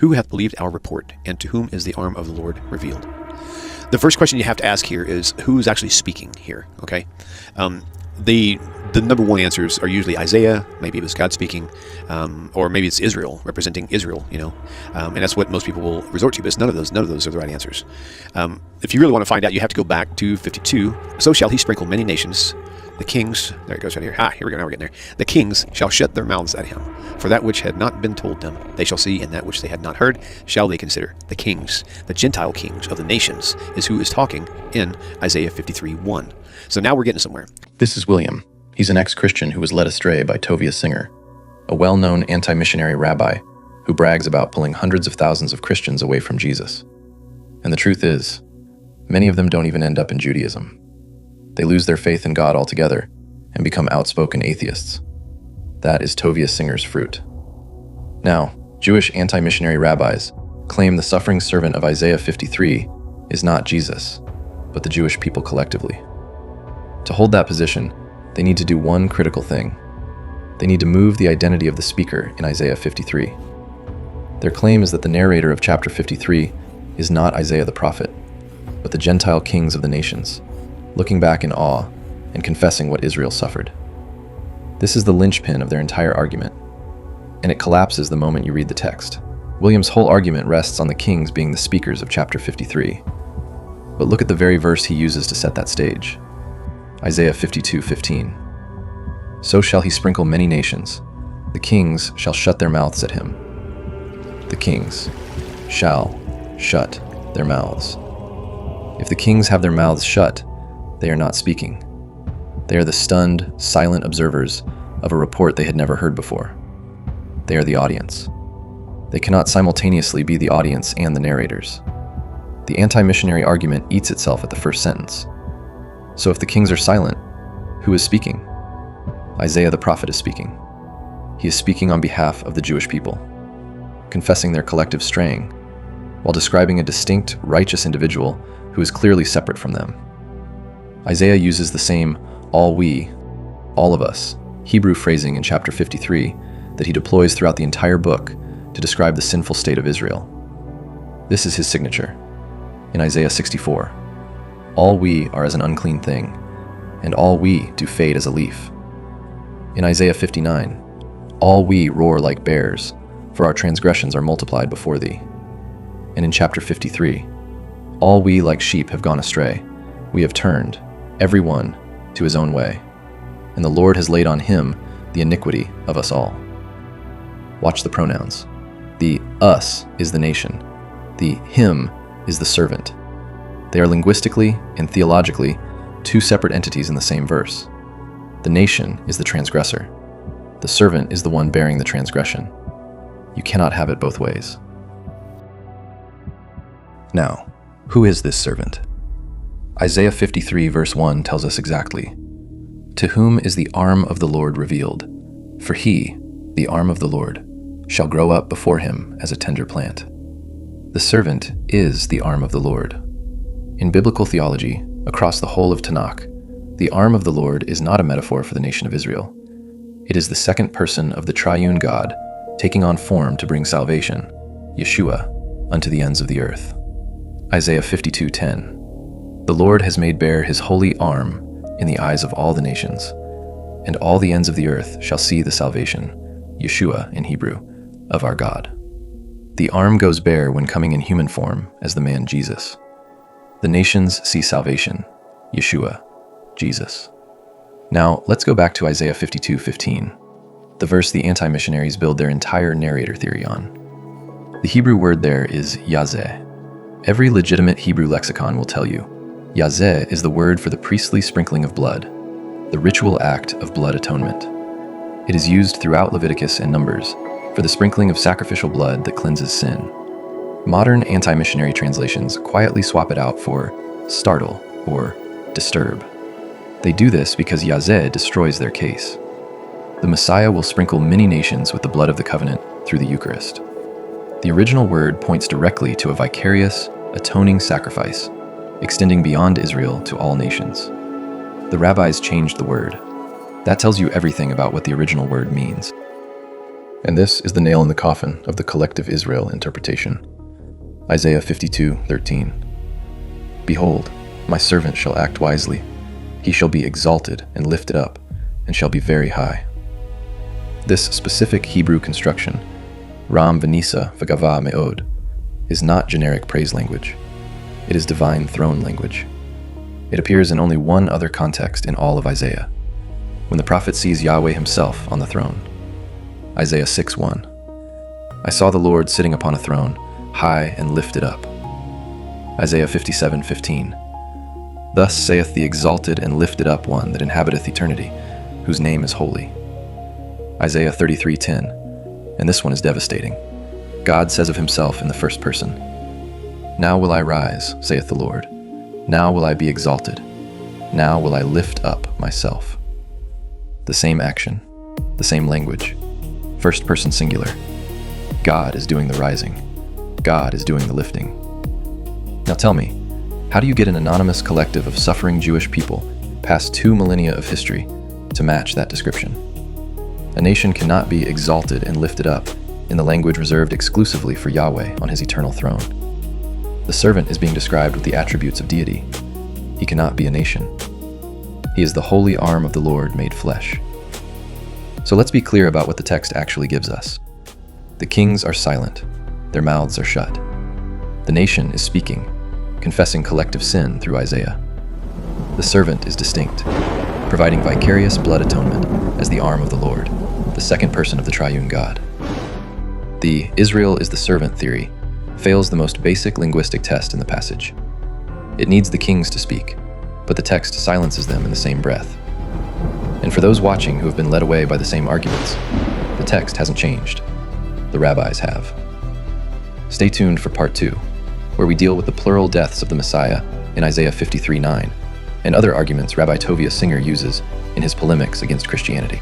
Who hath believed our report, and to whom is the arm of the Lord revealed? The first question you have to ask here is who's actually speaking here, okay? The number one answers are usually Isaiah, maybe it was God speaking, or maybe it's Israel, representing Israel, and that's what most people will resort to, but none of those are the right answers. If you really want to find out, you have to go back to 52. So shall he sprinkle many nations. The kings, there it goes right here. Here we go, now we're getting there. The kings shall shut their mouths at him. For that which had not been told them, they shall see, and that which they had not heard, shall they consider. The kings, the Gentile kings of the nations, is who is talking in Isaiah 53:1. So now we're getting somewhere. This is William. He's an ex-Christian who was led astray by Tovia Singer, a well-known anti-missionary rabbi who brags about pulling hundreds of thousands of Christians away from Jesus. And the truth is, many of them don't even end up in Judaism. They lose their faith in God altogether and become outspoken atheists. That is Tovia Singer's fruit. Now, Jewish anti-missionary rabbis claim the suffering servant of Isaiah 53 is not Jesus, but the Jewish people collectively. To hold that position, they need to do one critical thing. They need to move the identity of the speaker in Isaiah 53. Their claim is that the narrator of chapter 53 is not Isaiah the prophet, but the Gentile kings of the nations, looking back in awe and confessing what Israel suffered. This is the linchpin of their entire argument, and it collapses the moment you read the text. William's whole argument rests on the kings being the speakers of chapter 53. But look at the very verse he uses to set that stage. Isaiah 52:15. So shall he sprinkle many nations. The kings shall shut their mouths at him. The kings shall shut their mouths. If the kings have their mouths shut, they are not speaking. They are the stunned, silent observers of a report they had never heard before. They are the audience. They cannot simultaneously be the audience and the narrators. The anti-missionary argument eats itself at the first sentence. So if the kings are silent, who is speaking? Isaiah the prophet is speaking. He is speaking on behalf of the Jewish people, confessing their collective straying, while describing a distinct, righteous individual who is clearly separate from them. Isaiah uses the same all we, all of us, Hebrew phrasing in chapter 53 that he deploys throughout the entire book to describe the sinful state of Israel. This is his signature. In Isaiah 64, all we are as an unclean thing, and all we do fade as a leaf. In Isaiah 59, all we roar like bears, for our transgressions are multiplied before thee. And in chapter 53, all we like sheep have gone astray. We have turned, every one, to his own way, and the Lord has laid on him the iniquity of us all. Watch the pronouns. The us is the nation. The him is the servant. They are linguistically and theologically two separate entities in the same verse. The nation is the transgressor. The servant is the one bearing the transgression. You cannot have it both ways. Now, who is this servant? Isaiah 53 verse 1 tells us exactly. To whom is the arm of the Lord revealed? For he, the arm of the Lord, shall grow up before him as a tender plant. The servant is the arm of the Lord. In biblical theology, across the whole of Tanakh, the arm of the Lord is not a metaphor for the nation of Israel. It is the second person of the triune God taking on form to bring salvation, Yeshua, unto the ends of the earth. Isaiah 52:10. The Lord has made bare his holy arm in the eyes of all the nations, and all the ends of the earth shall see the salvation, Yeshua in Hebrew, of our God. The arm goes bare when coming in human form as the man Jesus. The nations see salvation, Yeshua, Jesus. Now, let's go back to Isaiah 52:15, the verse the anti-missionaries build their entire narrator theory on. The Hebrew word there is yazzeh. Every legitimate Hebrew lexicon will tell you, yazzeh is the word for the priestly sprinkling of blood, the ritual act of blood atonement. It is used throughout Leviticus and Numbers for the sprinkling of sacrificial blood that cleanses sin. Modern anti-missionary translations quietly swap it out for startle or disturb. They do this because yazzeh destroys their case. The Messiah will sprinkle many nations with the blood of the covenant through the Eucharist. The original word points directly to a vicarious, atoning sacrifice, extending beyond Israel to all nations. The rabbis changed the word. That tells you everything about what the original word means. And this is the nail in the coffin of the collective Israel interpretation. Isaiah 52:13. Behold, my servant shall act wisely. He shall be exalted and lifted up, and shall be very high. This specific Hebrew construction, Ram v'nisa v'gava me'od, is not generic praise language. It is divine throne language. It appears in only one other context in all of Isaiah, when the prophet sees Yahweh himself on the throne. Isaiah 6:1. I saw the Lord sitting upon a throne, high and lifted up. Isaiah 57:15. Thus saith the exalted and lifted up one that inhabiteth eternity, whose name is holy. Isaiah 33:10. And this one is devastating. God says of himself in the first person, Now will I rise, saith the Lord. Now will I be exalted. Now will I lift up myself. The same action, the same language. First person singular. God is doing the rising. God is doing the lifting. Now tell me, how do you get an anonymous collective of suffering Jewish people past 2 millennia of history to match that description? A nation cannot be exalted and lifted up in the language reserved exclusively for Yahweh on his eternal throne. The servant is being described with the attributes of deity. He cannot be a nation. He is the holy arm of the Lord made flesh. So let's be clear about what the text actually gives us. The kings are silent. Their mouths are shut. The nation is speaking, confessing collective sin through Isaiah. The servant is distinct, providing vicarious blood atonement as the arm of the Lord, the second person of the triune God. The Israel is the servant theory fails the most basic linguistic test in the passage. It needs the kings to speak, but the text silences them in the same breath. And for those watching who have been led away by the same arguments, the text hasn't changed. The rabbis have. Stay tuned for part 2, where we deal with the plural deaths of the Messiah in Isaiah 53:9, and other arguments Rabbi Tovia Singer uses in his polemics against Christianity.